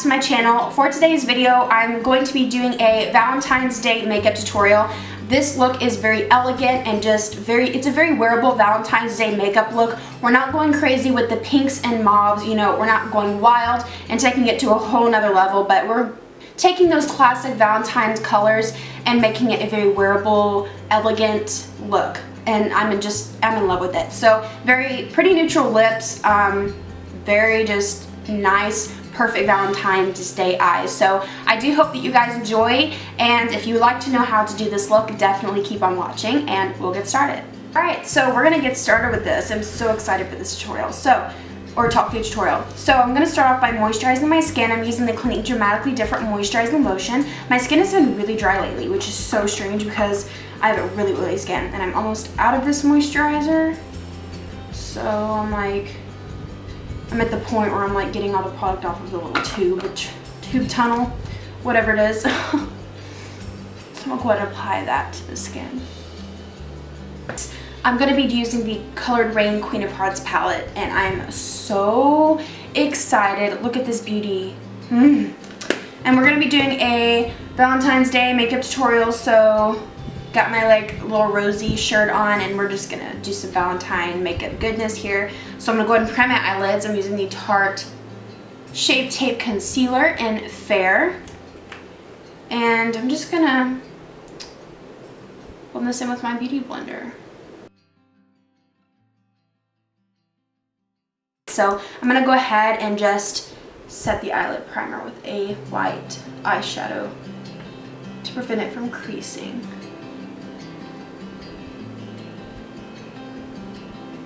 to my channel. For today's video, I'm going to be doing a Valentine's Day makeup tutorial. This look is very elegant and just it's a very wearable Valentine's Day makeup look. We're not going crazy with the pinks and mauves, you know, we're not going wild and taking it to a whole nother level, but we're taking those classic Valentine's colors and making it a very wearable, elegant look. And I'm in love with it. So very pretty neutral lips, very just nice, perfect Valentine's Day eyes. So I do hope that you guys enjoy, and if you would like to know how to do this look, definitely keep on watching and we'll get started. Alright, so we're gonna get started with this. I'm so excited for this tutorial. Talk through tutorial. So I'm going to start off by moisturizing my skin. I'm using the Clinique Dramatically Different Moisturizing Lotion. My skin has been really dry lately, which is so strange because I have a really oily skin and I'm almost out of this moisturizer. So I'm at the point where I'm like getting all the product off of the little tube tunnel, whatever it is. So I'm going to apply that to the skin. I'm going to be using the ColouredRaine Queen of Hearts palette, and I'm so excited. Look at this beauty. And we're going to be doing a Valentine's Day makeup tutorial, so got my little rosy shirt on, and we're just going to do some Valentine makeup goodness here. So I'm going to go ahead and prime my eyelids. I'm using the Tarte Shape Tape Concealer in Fair, and I'm just going to blend this in with my beauty blender. So I'm going to go ahead and just set the eyelid primer with a white eyeshadow to prevent it from creasing.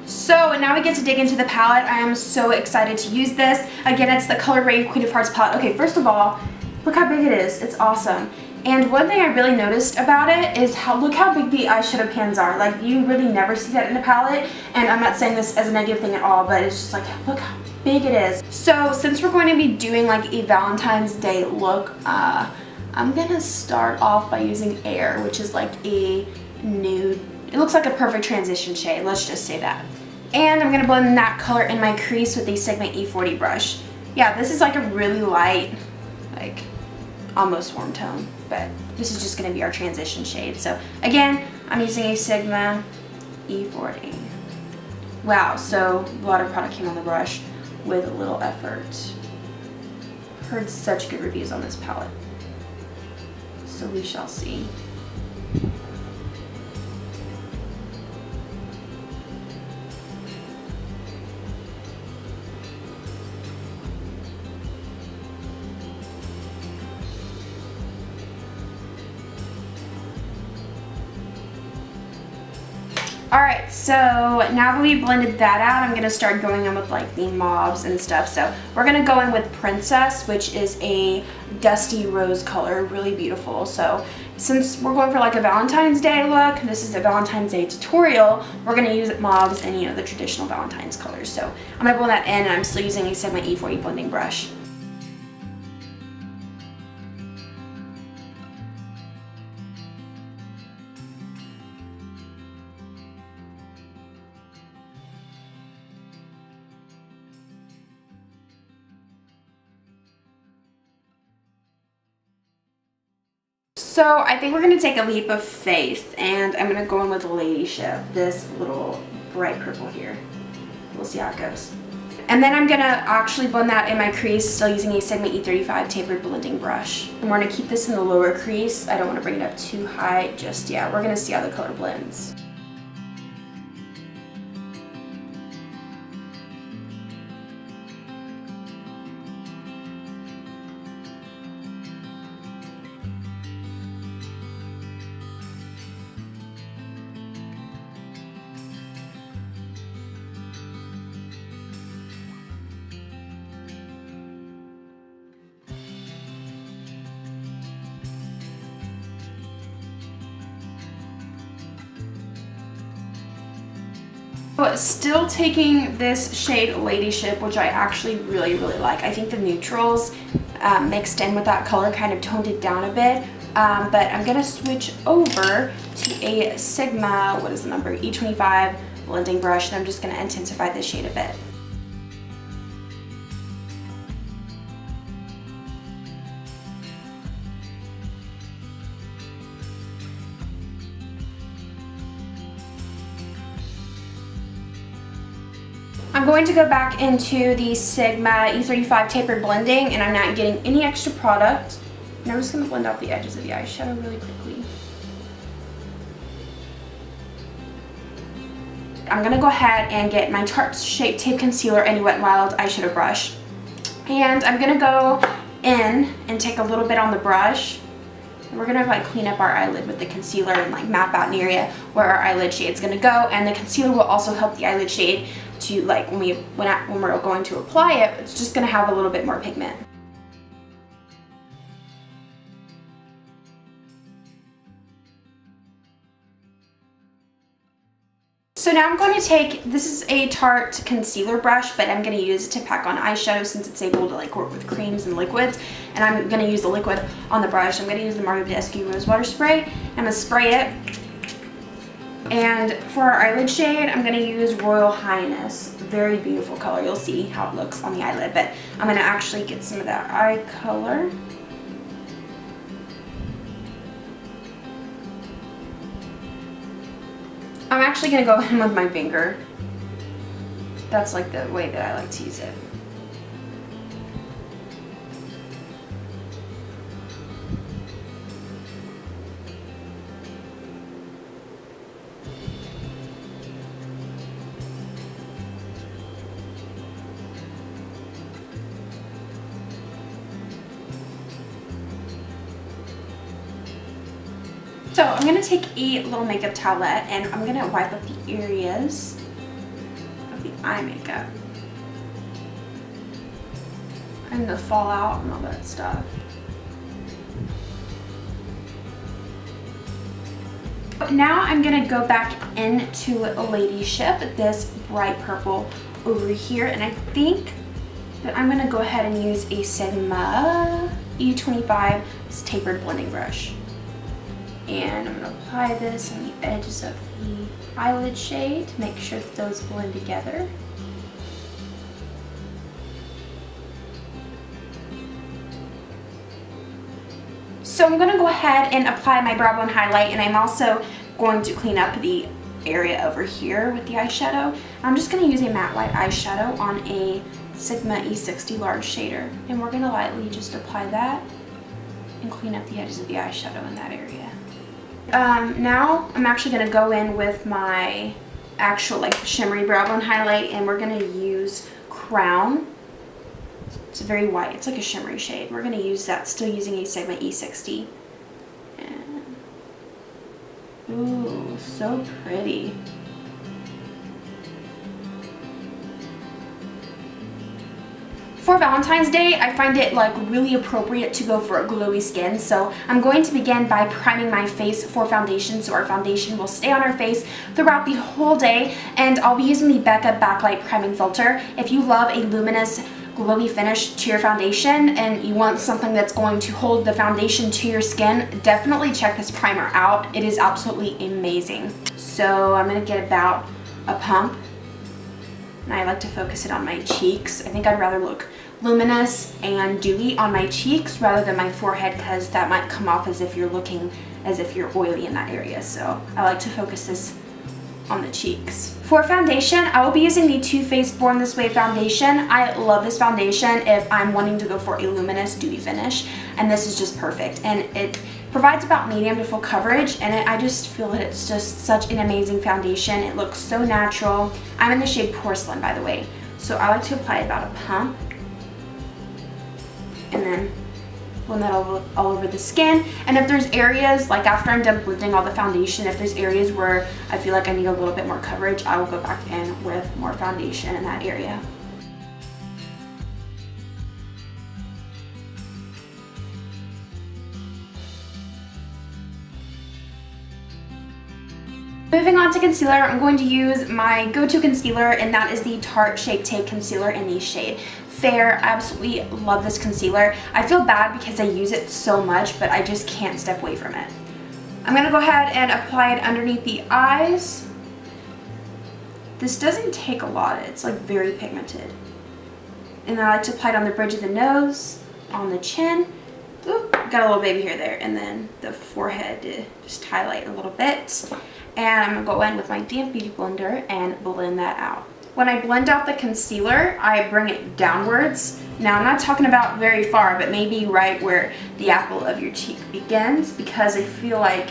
So now we get to dig into the palette. I am so excited to use this. Again, it's the ColouredRaine Queen of Hearts palette. Okay, first of all, look how big it is. It's awesome. And one thing I really noticed about it is look how big the eyeshadow pans are. Like, you really never see that in a palette, and I'm not saying this as a negative thing at all, but it's just like, look how big it is. So since we're going to be doing like a Valentine's Day look, I'm gonna start off by using Air, which is like a nude. It looks like a perfect transition shade, let's just say that. And I'm gonna blend that color in my crease with the Sigma E40 brush. Yeah, this is like a really light, like almost warm tone, but this is just going to be our transition shade. So again, I'm using a Sigma E40. Wow, so a lot of product came on the brush with a little effort. I've heard such good reviews on this palette, so we shall see. Alright, so now that we blended that out, I'm going to start going in with like the mauves and stuff. So we're going to go in with Princess, which is a dusty rose color, really beautiful. So since we're going for like a Valentine's Day look, this is a Valentine's Day tutorial, we're going to use mauves and, you know, the traditional Valentine's colors. So I'm going to blend that in, and I'm still using a Sigma E40 blending brush. So I think we're going to take a leap of faith, and I'm going to go in with Ladyship, this little bright purple here. We'll see how it goes. And then I'm going to actually blend that in my crease, still using a Sigma E35 tapered blending brush. And we're going to keep this in the lower crease. I don't want to bring it up too high just yet. We're going to see how the color blends. But still taking this shade Ladyship, which I actually really like. I think the neutrals mixed in with that color kind of toned it down a bit. But I'm going to switch over to a Sigma, what is the number, E25 blending brush, and I'm just going to intensify this shade a bit. I'm going to go back into the Sigma E35 Tapered Blending, and I'm not getting any extra product. And I'm just going to blend out the edges of the eyeshadow really quickly. I'm going to go ahead and get my Tarte Shape Tape Concealer and Wet n Wild eyeshadow brush. And I'm going to go in and take a little bit on the brush. And we're going to like clean up our eyelid with the concealer and like map out an area where our eyelid shade's going to go. And the concealer will also help the eyelid shade to like when we're going to apply it, it's just going to have a little bit more pigment. So now I'm going to take, this is a Tarte concealer brush, but I'm going to use it to pack on eyeshadow since it's able to like work with creams and liquids. And I'm going to use the liquid on the brush. I'm going to use the Margot Badescu Rose Water Spray. I'm going to spray it. And for our eyelid shade, I'm going to use Royal Highness. Very beautiful color. You'll see how it looks on the eyelid, but I'm going to actually get some of that eye color. I'm actually going to go in with my finger. That's like the way that I like to use it. So I'm going to take a little makeup towelette and I'm going to wipe up the areas of the eye makeup and the fallout and all that stuff. Now I'm going to go back into Ladyship, this bright purple over here, and I think that I'm going to go ahead and use a Sigma E25 tapered blending brush. And I'm going to apply this on the edges of the eyelid shade to make sure that those blend together. So I'm going to go ahead and apply my brow bone highlight, and I'm also going to clean up the area over here with the eyeshadow. I'm just going to use a matte white eyeshadow on a Sigma E60 large shader, and we're going to lightly just apply that and clean up the edges of the eyeshadow in that area. Now I'm actually going to go in with my actual like shimmery brow bone highlight, and we're going to use Crown. It's very white, it's like a shimmery shade. We're going to use that, still using a Sigma E60. And, ooh, so pretty. For Valentine's Day, I find it like really appropriate to go for a glowy skin, so I'm going to begin by priming my face for foundation, so our foundation will stay on our face throughout the whole day, and I'll be using the Becca Backlight Priming Filter. If you love a luminous, glowy finish to your foundation and you want something that's going to hold the foundation to your skin, definitely check this primer out. It is absolutely amazing. So I'm going to get about a pump, and I like to focus it on my cheeks. I think I'd rather look luminous and dewy on my cheeks rather than my forehead, because that might come off as if you're looking as if you're oily in that area. So I like to focus this on the cheeks. For foundation, I will be using the Too Faced Born This Way foundation. I love this foundation if I'm wanting to go for a luminous, dewy finish, and this is just perfect. And it provides about medium to full coverage, and I just feel that it's just such an amazing foundation. It looks so natural. I'm in the shade Porcelain, by the way, so I like to apply about a pump and then blend that all over the skin. And if there's areas, like after I'm done blending all the foundation, if there's areas where I feel like I need a little bit more coverage, I will go back in with more foundation in that area. Moving on to concealer, I'm going to use my go-to concealer, and that is the Tarte Shape Tape Concealer in the shade Fair. I absolutely love this concealer. I feel bad because I use it so much, but I just can't step away from it. I'm going to go ahead and apply it underneath the eyes. This doesn't take a lot. It's like very pigmented. And I like to apply it on the bridge of the nose, on the chin. Ooh, got a little baby hair there. And then the forehead to just highlight a little bit. And I'm going to go in with my damp beauty blender and blend that out. When I blend out the concealer, I bring it downwards. Now, I'm not talking about very far, but maybe right where the apple of your cheek begins, because I feel like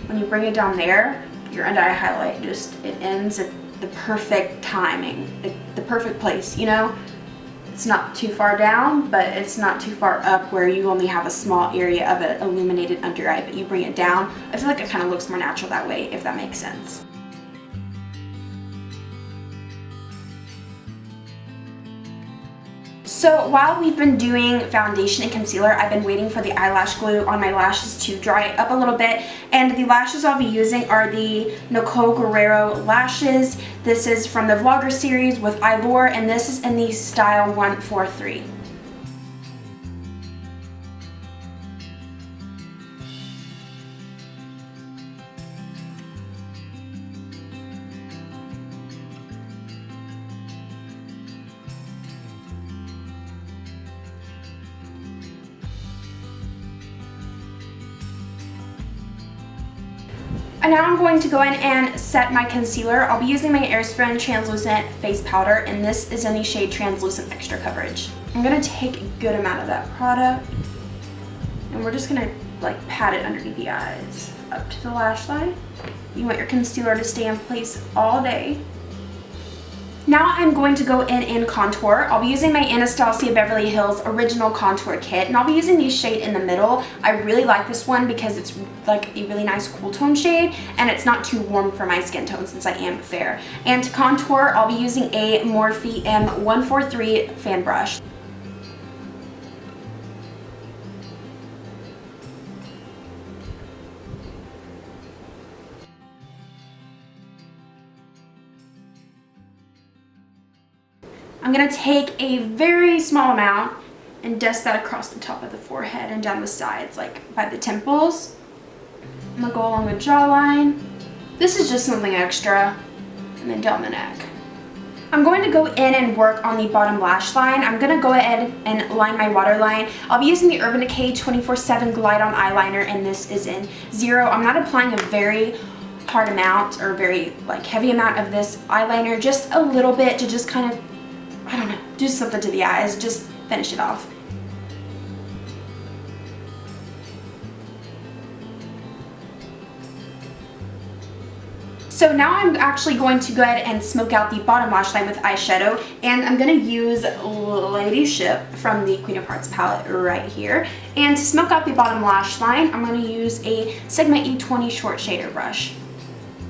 when you bring it down there, your under eye highlight just, it ends at the perfect timing, the perfect place, you know? It's not too far down, but it's not too far up where you only have a small area of an illuminated under eye, but you bring it down. I feel like it kind of looks more natural that way, if that makes sense. So while we've been doing foundation and concealer, I've been waiting for the eyelash glue on my lashes to dry up a little bit. And the lashes I'll be using are the Nicole Guerrero lashes. This is from the Vlogger series with Eylure, and this is in the style 143. And now I'm going to go in and set my concealer. I'll be using my Airspun Translucent Face Powder, and this is in the shade Translucent Extra Coverage. I'm going to take a good amount of that product, and we're just going to like pat it underneath the eyes, up to the lash line. You want your concealer to stay in place all day. Now I'm going to go in and contour. I'll be using my Anastasia Beverly Hills Original Contour Kit, and I'll be using the shade in the middle. I really like this one because it's like a really nice cool tone shade, and it's not too warm for my skin tone since I am fair. And to contour, I'll be using a Morphe M143 fan brush. I'm going to take a very small amount and dust that across the top of the forehead and down the sides, like by the temples. I'm going to go along the jawline. This is just something extra. And then down the neck. I'm going to go in and work on the bottom lash line. I'm going to go ahead and line my waterline. I'll be using the Urban Decay 24/7 Glide On Eyeliner, and this is in 0. I'm not applying a very hard amount or very like heavy amount of this eyeliner, just a little bit to just kind of, I don't know, do something to the eyes, just finish it off. So now I'm actually going to go ahead and smoke out the bottom lash line with eyeshadow, and I'm going to use Ladyship from the Queen of Hearts palette right here. And to smoke out the bottom lash line, I'm going to use a Sigma E20 short shader brush.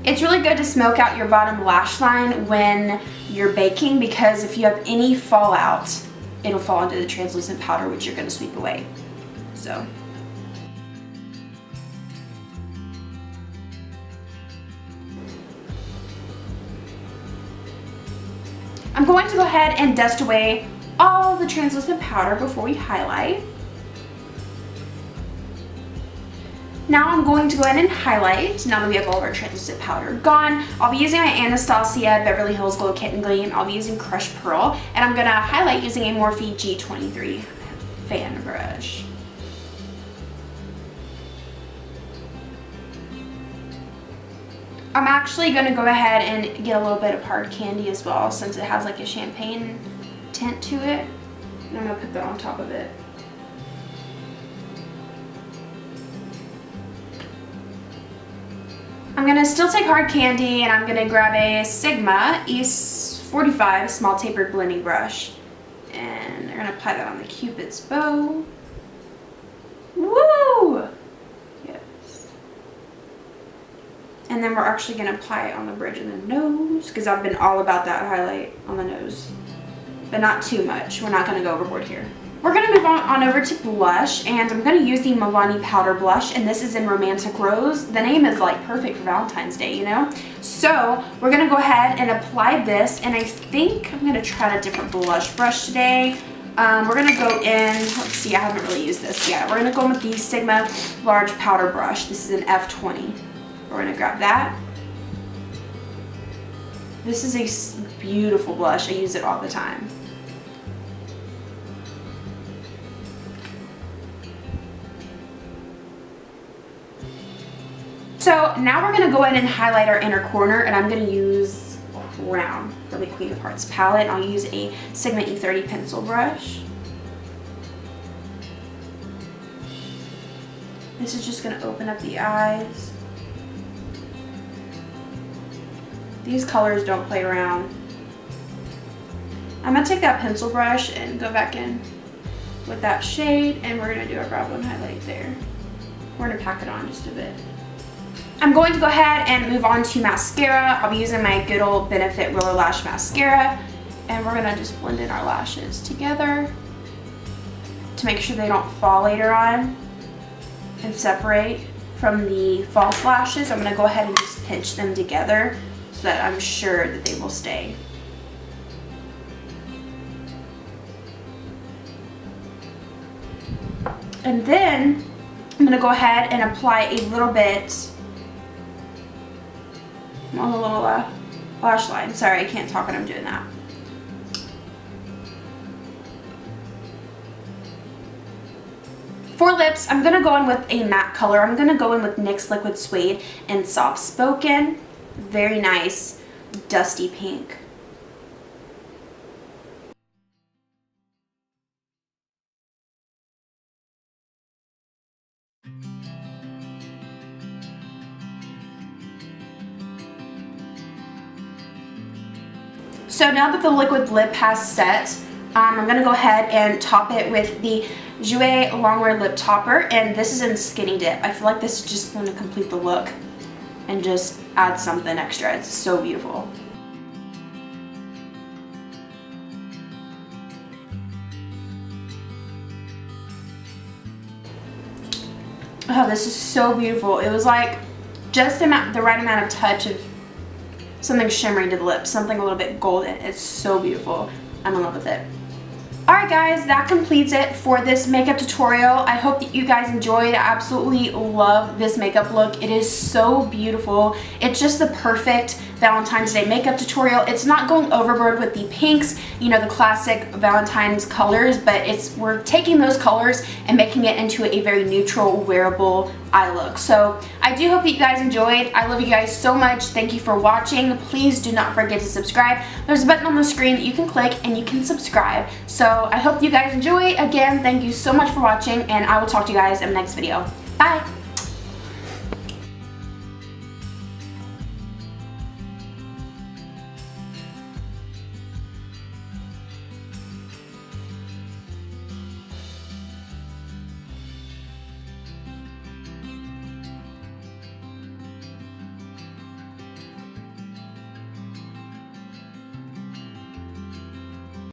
It's really good to smoke out your bottom lash line when you're baking, because if you have any fallout, it'll fall into the translucent powder, which you're going to sweep away. So. I'm going to go ahead and dust away all the translucent powder before we highlight. Now I'm going to go ahead and highlight, now that we have all of our translucent powder gone. I'll be using my Anastasia Beverly Hills Glow Kit in Gleam. I'll be using Crushed Pearl, and I'm going to highlight using a Morphe G23 fan brush. I'm actually going to go ahead and get a little bit of hard candy as well, since it has like a champagne tint to it. And I'm going to put that on top of it. I'm going to still take hard candy, and I'm going to grab a Sigma E45 small tapered blending brush. And I'm going to apply that on the Cupid's bow. Woo! Yes. And then we're actually going to apply it on the bridge of the nose, because I've been all about that highlight on the nose. But not too much. We're not going to go overboard here. We're going to move on over to blush, and I'm going to use the Milani Powder Blush, and this is in Romantic Rose. The name is like perfect for Valentine's Day, you know? So we're going to go ahead and apply this, and I think I'm going to try a different blush brush today. We're going to go in, let's see, I haven't really used this yet. We're going to go in with the Sigma Large Powder Brush. This is an F20. We're going to grab that. This is a beautiful blush. I use it all the time. So now we're going to go ahead and highlight our inner corner, and I'm going to use Crown for the Queen of Hearts palette. I'll use a Sigma E30 pencil brush. This is just going to open up the eyes. These colors don't play around. I'm going to take that pencil brush and go back in with that shade, and we're going to do a brow bone highlight there. We're going to pack it on just a bit. I'm going to go ahead and move on to mascara. I'll be using my good old Benefit Roller Lash Mascara, and we're going to just blend in our lashes together to make sure they don't fall later on and separate from the false lashes. I'm going to go ahead and just pinch them together so that I'm sure that they will stay. And then I'm going to go ahead and apply a little bit on the little lash line. Sorry, I can't talk when I'm doing that. For lips, I'm going to go in with a matte color. I'm going to go in with NYX Liquid Suede and Soft Spoken. Very nice, dusty pink. So now that the liquid lip has set, I'm going to go ahead and top it with the Jouer Longwear Lip Topper, and this is in Skinny Dip. I feel like this is just going to complete the look and just add something extra. It's so beautiful. Oh, this is so beautiful. It was like just the right amount of touch of something shimmery to the lips, something a little bit golden. It's so beautiful. I'm in love with it. Alright guys, that completes it for this makeup tutorial. I hope that you guys enjoyed. I absolutely love this makeup look. It is so beautiful. It's just the perfect Valentine's Day makeup tutorial. It's not going overboard with the pinks, you know, the classic Valentine's colors, but we're taking those colors and making it into a very neutral, wearable eye look. So I do hope that you guys enjoyed. I love you guys so much. Thank you for watching. Please do not forget to subscribe. There's a button on the screen that you can click and you can subscribe. So I hope you guys enjoy. Again, thank you so much for watching, and I will talk to you guys in the next video. Bye!